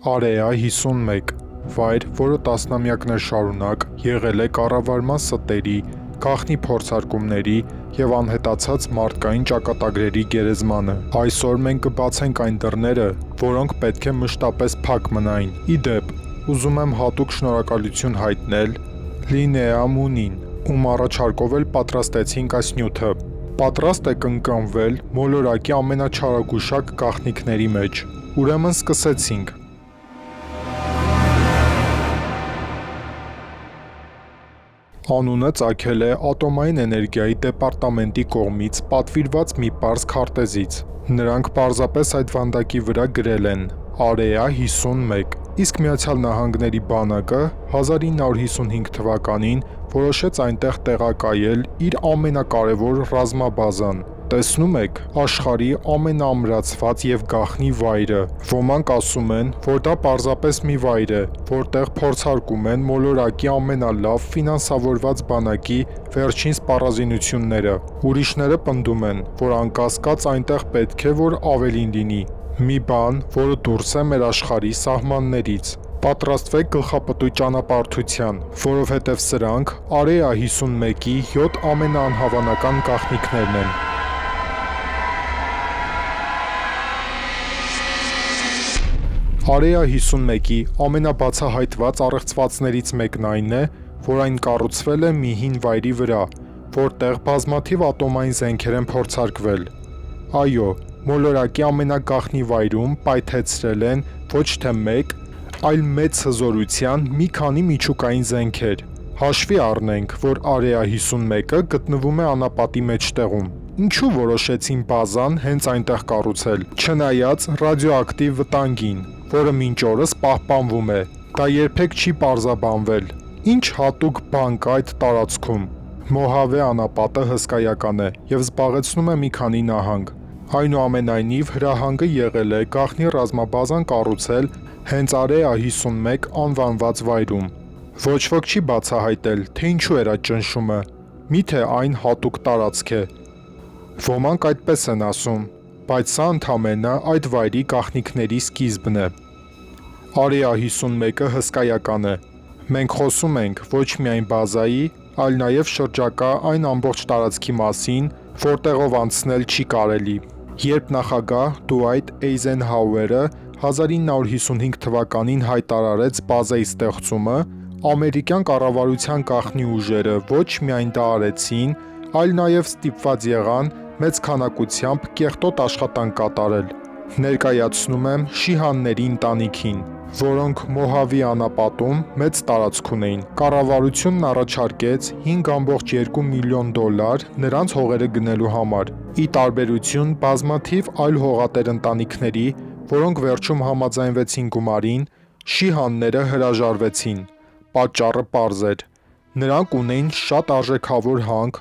Արեա 51, վայր, որը տասնամյակներ շարունակ եղել է կառավարման ստերի, գաղտնի փորձարկումների և անհետացած մարդկային ճակատագրերի գերեզմանը։ Այսօր մենք կբացենք այն դռները, որոնք պետք է մշտապես փակ մնային։ Ի դեպ, ուզում եմ հատուկ շնորհակալություն հայտնել Լինեա Մունին, ում առաջարկով էլ պատրաստեցինք այս նյութը։ Պատրաստ եք ընկանվել մոլորակի ամենաչարագուշակ գաղտնիքների մեջ։ Ուրեմն սկսեցինք։ Անունը ծագել է Ատոմային էներգիայի դեպարտամենտի կողմից պատվիրված մի պարզ քարտեզից։ Նրանք պարզապես այդ վանդակի վրա գրել են Արեա 51, իսկ Միացյալ Նահանգների բանակը 1955 թվականին որոշեց այնտեղ տեղակայել իր ամենակարևոր ռազմաբազան։ Տեսնում եք, աշխարհի ամենաամրացված և գաղտնի վայրը։ Ոմանք ասում են, որ դա պարզապես մի վայր է, որտեղ փորձարկում են մոլորակի ամենալավ ֆինանսավորված բանակի վերջին սպառազինությունները։ Ուրիշները պնդում են, որ անկասկած այնտեղ պետք է որ ավելին լինի։ Մի բան, որը դուրս է մեր աշխարհի սահմաններից։ Պատրաստվեք գլխապտույտ ճանապարհորդության, որովհետև սրանք Արեա 51-ի 7 ամենաանհավանական գաղտնիքներն են։ Արեա 51-ի ամենաբացահայտված առեղծվածներից մեկն այն է, որ այն կառուցվել է մի հին վայրի վրա, որտեղ բազմաթիվ ատոմային զենքեր են փորձարկվել։ Այո, մոլորակի ամենագաղտնի վայրում պայթեցրել են ոչ թե մեկ, այլ մեծ հզորության մի քանի միջուկային զենքեր։ Հաշվի առնենք, որ Արեա 51-ը գտնվում է անապատի մեջտեղում։ Ինչու որոշեցին բազան հենց այնտեղ կառուցել, չնայած ռադիոակտիվ վտանգին, որը մինչ օրս պահպանվում է։ Դա երբեք չի պարզաբանվել։ Ինչ հատուկ բան կա այդ տարածքում։ Մոհավե անապատը հսկայական է և զբաղեցնում է մի քանի նահանգ։ Այնուամենայնիվ, հրահանգը եղել է գաղտնի ռազմաբազան կառուցել հենց Արեա 51 անվանված վայրում։ Ոչ ոք չի բացահայտել, թե ինչու էր այդ ճնշումը։ Միթե այն հատուկ տարածք է։ Ոմանք այդպես են ասում, բայց սա ընդամենը այդ վայրի գաղտնիքների սկիզբն է։ Արեա 51-ը հսկայական է։ Մենք խոսում ենք ոչ միայն բազայի, այլ նաև շրջակա այն ամբողջ տարածքի մասին, որտեղով անցնել չի կարելի։ Երբ նախագահ Դուայթ Էյզենհաուերը 1955 թվականին հայտարարեց բազայի ստեղծումը, ամերիկյան կառավարության գաղտնի ուժերը ոչ միայն դա արեցին, այլ նաև ստիպված եղան մեծ քանակությամբ կեղտոտ աշխատանք կատարել։ Ներկայացնում եմ շիհանների ընտանիքին, որոնք Մոհավի անապատում մեծ տարածք ունեին։ Կառավարությունն առաջարկեց $5.2 միլիոն նրանց հողերը գնելու համար, ի տարբերություն բազմաթիվ այլ հողատեր ընտանիքների, որոնք վերջում համաձայնվեցին գումարին, շիհանները հրաժարվեցին։ Պատճառը պարզ էր։ Նրանք ունեին շատ արժեքավոր հանք,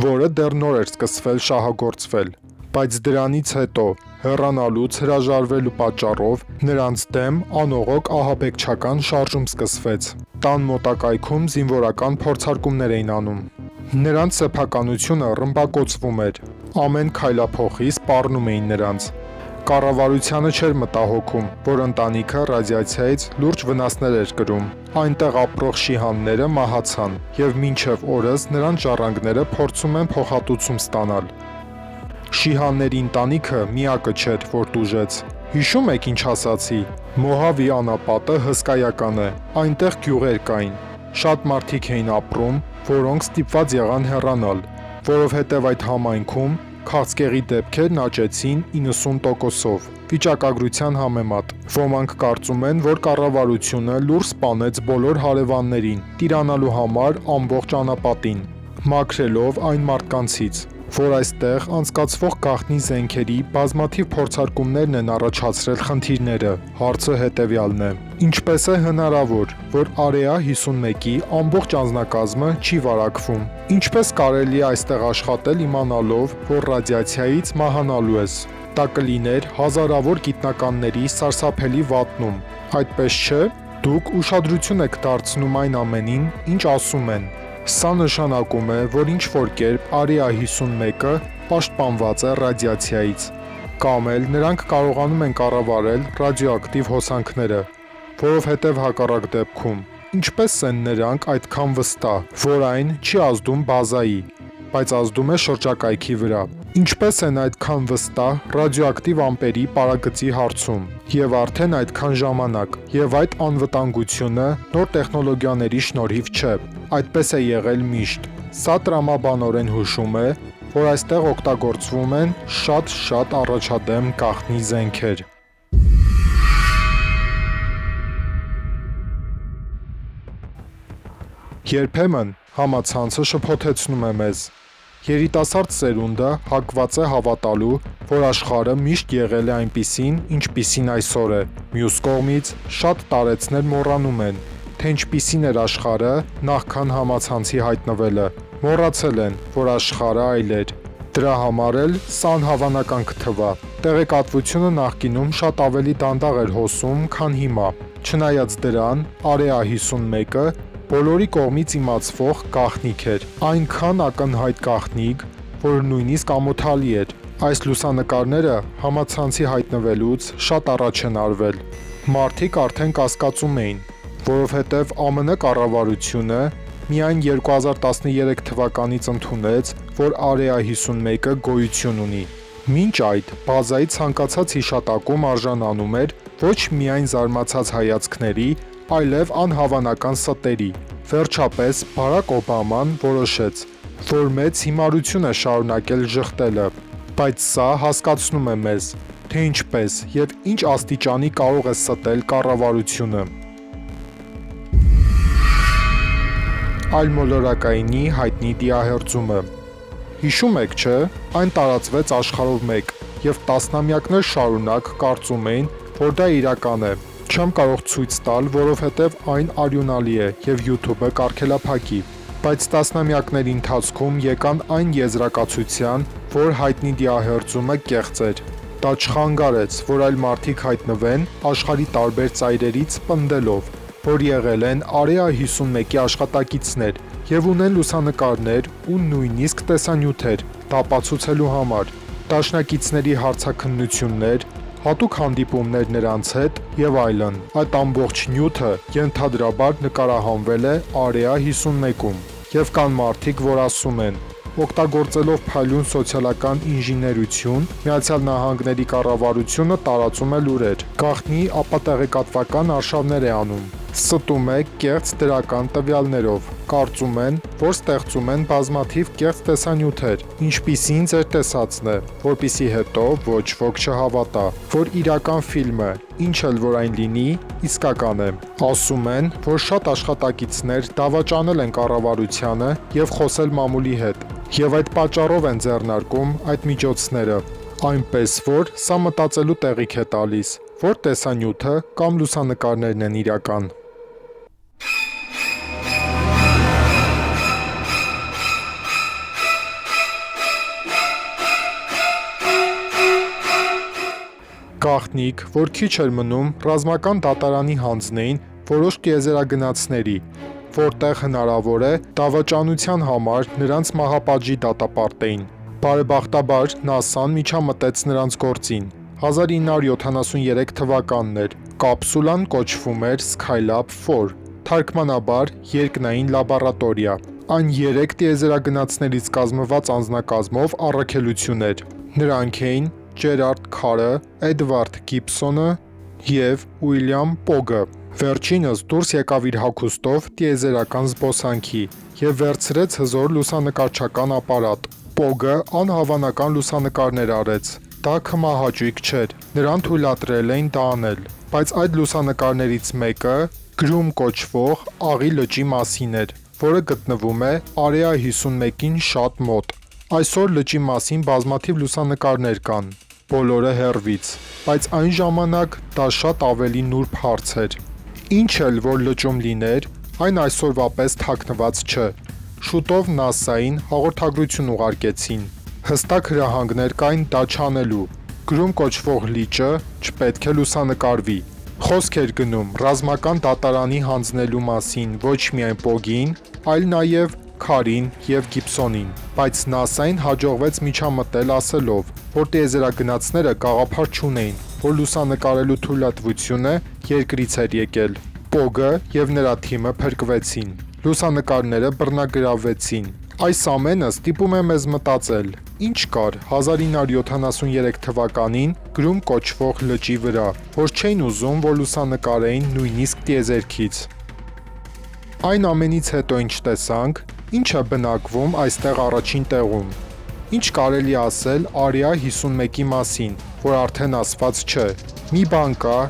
որը դեռ նոր էր սկսվել շահագործվել։ Բայց դրանից հետո, հեռանալուց հրաժարվելու պատճառով, նրանց դեմ անողոք ահաբեկչական շարժում սկսվեց։ Տան մոտակայքում զինվորական փորձարկումներ էին անում։ Նրանց սեփականությունը ռմբակոծվում էր։ Ամեն քայլափոխի սպառնում էին նրանց։ Կառավարությանը չէր մտահոգում, որ ընտանիքը ռադիացիայից լուրջ վնասներ էր կրում։ Այնտեղ ապրող շիհանները մահացան, և մինչև օրս նրանց ժառանգները փորձում են փոխհատուցում ստանալ։ Շիհանների ընտանիքը միակը չէր, որ տուժեց։ Հիշում եք ինչ ասացի։ Մոհավի անապատը հսկայական է, այնտեղ գյուղեր կային։ Շատ մարդիկ էին ապրում, որոնք ստիպված եղան հեռանալ, որովհետև այդ համայնքում քաղցկեղի դեպքերն աճեցին 90%-ով վիճակագրության համեմատ։ Ոմանք կարծում են, որ կառավարությունը լուր սպանեց բոլոր հարևաններին, տիրանալու համար ամբողջ անապատին, մաքրելով այն մարդկանցից, որ այստեղ անցկացվող գաղտնի զենքերի բազմաթիվ փորձարկումներն են առաջացրել խնդիրները։ Հարցը հետևյալն է. ինչպես է հնարավոր, որ Արեա 51-ի ամբողջ անձնակազմը չի վարակվում։ Ինչպես կարելի է այստեղ աշխատել իմանալով, որ ռադիացիայից մահանալու ես։ Դա կլիներ հազարավոր գիտնականների սարսափելի վատնում։ Այդպես չէ՞։ Դուք ուշադրություն եք դարձնում այն ամենին, ինչ ասում են։ Սա նշանակում է, որ ինչ-որ կերպ Արեա 51-ը պաշտպանված է ռադիացիայից։ Կամ էլ նրանք կարողանում են կառավարել ռադիոակտիվ հոսանքները։ որովհետև հակառակ դեպքում ինչպես են նրանք այդքան վստահ, որ այն չի ազդում բազայի, բայց ազդում է շրջակայքի վրա։ Ինչպես են այդքան վստահ ռադիոակտիվ ամպերի պարագծի հարցում, եւ արդեն այդքան ժամանակ, եւ այդ անվտանգությունը նոր տեխնոլոգիաների շնորհիվ չէ, այդպես է եղել միշտ։ Սա տրամաբանորեն հուշում է, որ այստեղ օգտագործվում են շատ առաջադեմ գաղտնի զենքեր։ Երբեմն համացանցը շփոթեցնում է մեզ։ Երիտասարդ սերունդը հակված է հավատալու, որ աշխարհը միշտ եղել է այնպիսին, ինչպիսին այսօր է։ Մյուս կողմից, շատ տարեցներ մոռանում են, թե ինչպիսին էր աշխարհը նախքան համացանցի հայտնվելը։ Մոռացել են, որ աշխարհը այլ էր։ Դրա համար էլ սա անհավանական կթվա։ Տեղեկատվությունը նախկինում շատ ավելի դանդաղ էր հոսում, քան հիմա։ Չնայած դրան, Area 51-ը բոլորի կողմից իմացվող գաղտնիք էր, այնքան ակնհայտ գաղտնիք, որ նույնիսկ ամոթալի էր։ Այս լուսանկարները համացանցի հայտնվելուց շատ առաջ են արվել։ Մարդիկ արդեն կասկածում էին, որովհետև ԱՄՆ կառավարությունը միայն 2013 թվականից ընդունեց, որ Area 51-ը գոյություն ունի։ Մինչ այդ, բազայի ցանկացած հիշատակում արժանանում էր ոչ միայն զարմացած հայացքների, այլև անհավանական ստերի։ Վերջապես Բարակ Օբաման որոշեց, որ մեծ հիմարություն է շարունակել ժխտելը, բայց սա հասկացնում է մեզ, թե ինչպես եւ ինչ աստիճանի կարող է ստել կառավարությունը։ Այլմոլորակայինի հայտնի դիահերձումը։ Հիշում եք, չէ՞, այն տարածվեց աշխարհով մեկ, եւ տասնամյակներ շարունակ կարծում էին, որ դա իրական է։ Չեմ կարող ցույց տալ, որովհետև այն արյունալի է եւ YouTube-ը կարգելափակի, բայց տասնամյակների ընթացքում եկան այն եզրակացության, որ հայտնի դիահերձումը կեղծ էր։ Դա չխանգարեց, որ այլ մարդիկ հայտնվեն աշխարհի տարբեր ծայրերից պնդելով, որ եղել են Area 51-ի աշխատակիցներ եւ ունեն լուսանկարներ ու նույնիսկ տեսանյութեր դա ապացուցելու համար։ Դաշնակիցների հարցաքննություններ, հատուկ հանդիպումներ նրանց հետ եւ այլն։ Այդ ամբողջ նյութը ենթադրաբար նկարահանվել է Area 51-ում եւ կան մարդիկ, որ ասում են, օգտագործելով փայլուն սոցիալական ինժեներություն, Միացյալ Նահանգների կառավարությունը տարածում է լուրեր, գաղտնի ապատեղեկատվական արշավներ է անում, ստում է կեղծ դրական տվյալներով, կարծում են, որ ստեղծում են բազմաթիվ կեղծ տեսանյութեր, ինչպիսին ձեր տեսածն է, որպիսի հետո ոչ ոք չհավատա, որ իրական ֆիլմը, ինչ էլ որ այն լինի, իսկական է։ Ասում են, որ շատ աշխատակիցներ դավաճանել են կառավարությանը եւ խոսել մամուլի հետ, եւ այդ պատճառով են ձեռնարկում այդ միջոցները, այնպես որ սա մտածելու տեղիք է տալիս, որ տեսանյութը կամ լուսանկարներն են իրական։ Գաղտնիք, որ քիչ էր մնում ռազմական դատարանի հանձնեին որոշ տիեզերագնացների, որտեղ հնարավոր է դավաճանության համար նրանց մահապատժի դատապարտեին։ Բարեբախտաբար ՆԱՍԱ-ն միջամտեց նրանց գործին։ 1973 թվականն էր։ Կապսուլան կոչվում էր Skylab 4, թարգմանաբար երկնային լաբորատորիա։ Այն 3 տիեզերագնացներից կազմված անձնակազմով առաքելություն էր։ Նրանք էին Ջերարդ Քարը, Էդվարդ Գիբսոնը եւ Ուիլյամ Պոգը։ Վերջինս դուրս եկավ իր հագուստով տիեզերական զբոսանքի եւ վերցրեց հզոր լուսանկարչական ապարատ։ Պոգը անհավանական լուսանկարներ արեց։ Դա քմահաճույք չէր։ Նրան թույլատրել էին դա անել, բայց այդ լուսանկարներից մեկը Գրում կոչվող աղի լճի մասին էր, որը գտնվում է Area 51-ին շատ մոտ։ Այսօր լճի մասին բազմաթիվ լուսանկարներ կան, բոլորը հեռվից, բայց այն ժամանակ դա շատ ավելի նուրբ հարց էր։ Ինչ էլ որ լճում լիներ, այն այսօրվա պես թաքնված չէ։ Շուտով ՆԱՍԱ-ին հաղորդագրություն ուղարկեցին։ Հստակ հրահանգներ կային դա չանելու։ Գրում կոչվող լիճը չպետք է լուսանկարվի։ Խոսք էր գնում ռազմական դատարանի հանձնելու մասին ոչ միայն Պոգին, այլ նաև Քարին եւ Գիբսոնին, բայց ՆԱՍԱ-ին հաջողվեց միջամտել ասելով, որ տիեզերագնացները գաղափար չունեին, որ լուսանկարելու թույլատվությունը երկրից էր եկել։ Պոգը եւ նրա թիմը փրկվեցին։ Լուսանկարները բռնագրավվեցին։ Այս ամենը ստիպում է մեզ մտածել, ինչ կար 1973 թվականին գրում կոչվող լճի վրա, որ չէին ուզում, որ լուսանկարեին նույնիսկ տիեզերքից։ Այն ամենից հետո ինչ տեսանք, ինչ է բնակվում այստեղ առաջին տեղում։ Ինչ կարելի ասել Արեա 51-ի մասին, որ արդեն ասված չէ։ Մի բան կա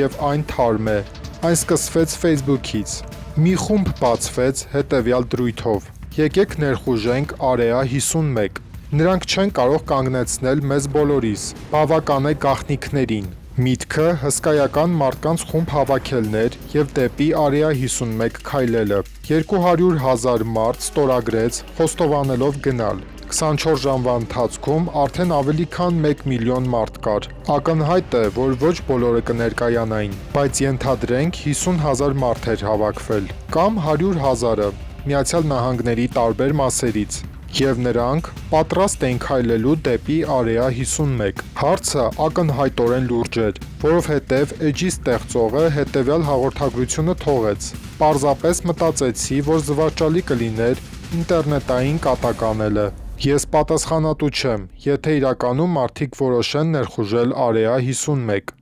եւ այն թարմ է։ Այն սկսվեց Facebook-ից։ Մի խումբ բացվեց հետևյալ դրույթով. Եկեք ներխուժենք Արեա 51։ Նրանք չեն կարող կանգնեցնել մեզ բոլորիս, բավական է գաղտնիքներին։ Միտքը հսկայական մարդկանց խումբ հավաքելն էր եւ դեպի Արեա 51 քայլելը։ 200,000 մարդ ստորագրեց, խոստովանելով գնալ։ 24 ժամվա ընթացքում արդեն ավելի քան 1 միլիոն մարդ կար։ Ակնհայտ է, որ ոչ բոլորը կներկայանային, բայց ենթադրենք 50,000 մարդ էր հավաքվել, կամ 100,000-ը Միացյալ Նահանգների տարբեր մասերից, եւ նրանք պատրաստ էին քայլելու դեպի Արեա 51։ Հարցը ակնհայտորեն լուրջ էր, որովհետեւ էջի ստեղծողը հետեւյալ հաղորդագրությունը թողեց. Պարզապես մտածեցի, որ զվարճալի կլիներ ինտերնետային կատակ անելը։ Ես պատասխանատու չեմ, եթե իրականում մարդիկ որոշեն ներխուժել Արեա 51։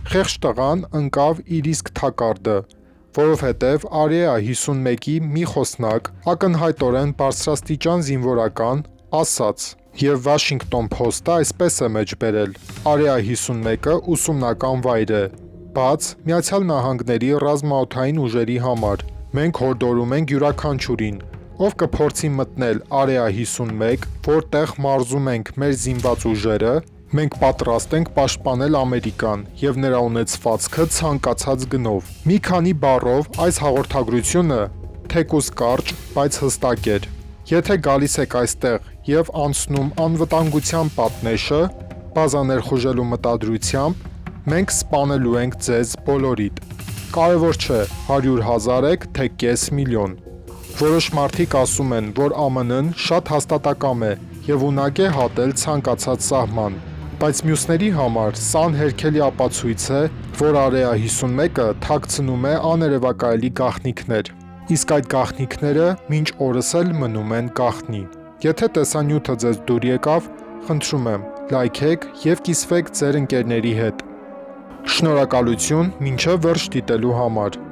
Խեղճ տղան ընկավ իր իսկ թակարդը, որովհետև Արեա 51-ի մի խոսնակ ակնհայտորեն բարձրաստիճան զինվորական ասաց, եւ Washington Post-ը այսպես է մեջբերել. Արեա 51-ը ուսումնական վայր է, բաց Միացյալ Նահանգների ռազմաօդային ուժերի համար։ Մենք հորդորում ենք յուրաքանչյուրին, ով կփորձի մտնել Արեա 51, որտեղ մարզում ենք մեր զինված ուժերը, մենք պատրաստ ենք պաշտպանել Ամերիկան եւ նրա ունեցվածքը ցանկացած գնով։ Մի քանի բառով այս հաղորդագրությունը թեկուզ կարճ, բայց հստակ էր։ Եթե գալիս եք այստեղ եւ անցնում անվտանգության պատնեշը, բազաներխուժելու մտադրությամբ, մենք սպանելու ենք ձեզ բոլորիդ։ Կարևոր չէ 100,000 եք, թե կես միլիոն։ Որոշ մարդիկ ասում են, որ ԱՄՆ-ն շատ հաստատակամ է եւ ունակ է հատել ցանկացած սահման, բայց մյուսների համար սա անհերքելի ապացույց է, որ Արեա 51-ը թաքցնում է աներևակայելի գաղտնիքներ, իսկ այդ գաղտնիքները մինչ օրս էլ մնում են գաղտնի։ Եթե տեսանյութը ձեզ դուր եկավ, խնդրում եմ, լայքեք եւ կիսվեք ձեր ընկերների հետ։ Շնորհակալություն մինչև վերջ դիտելու համար։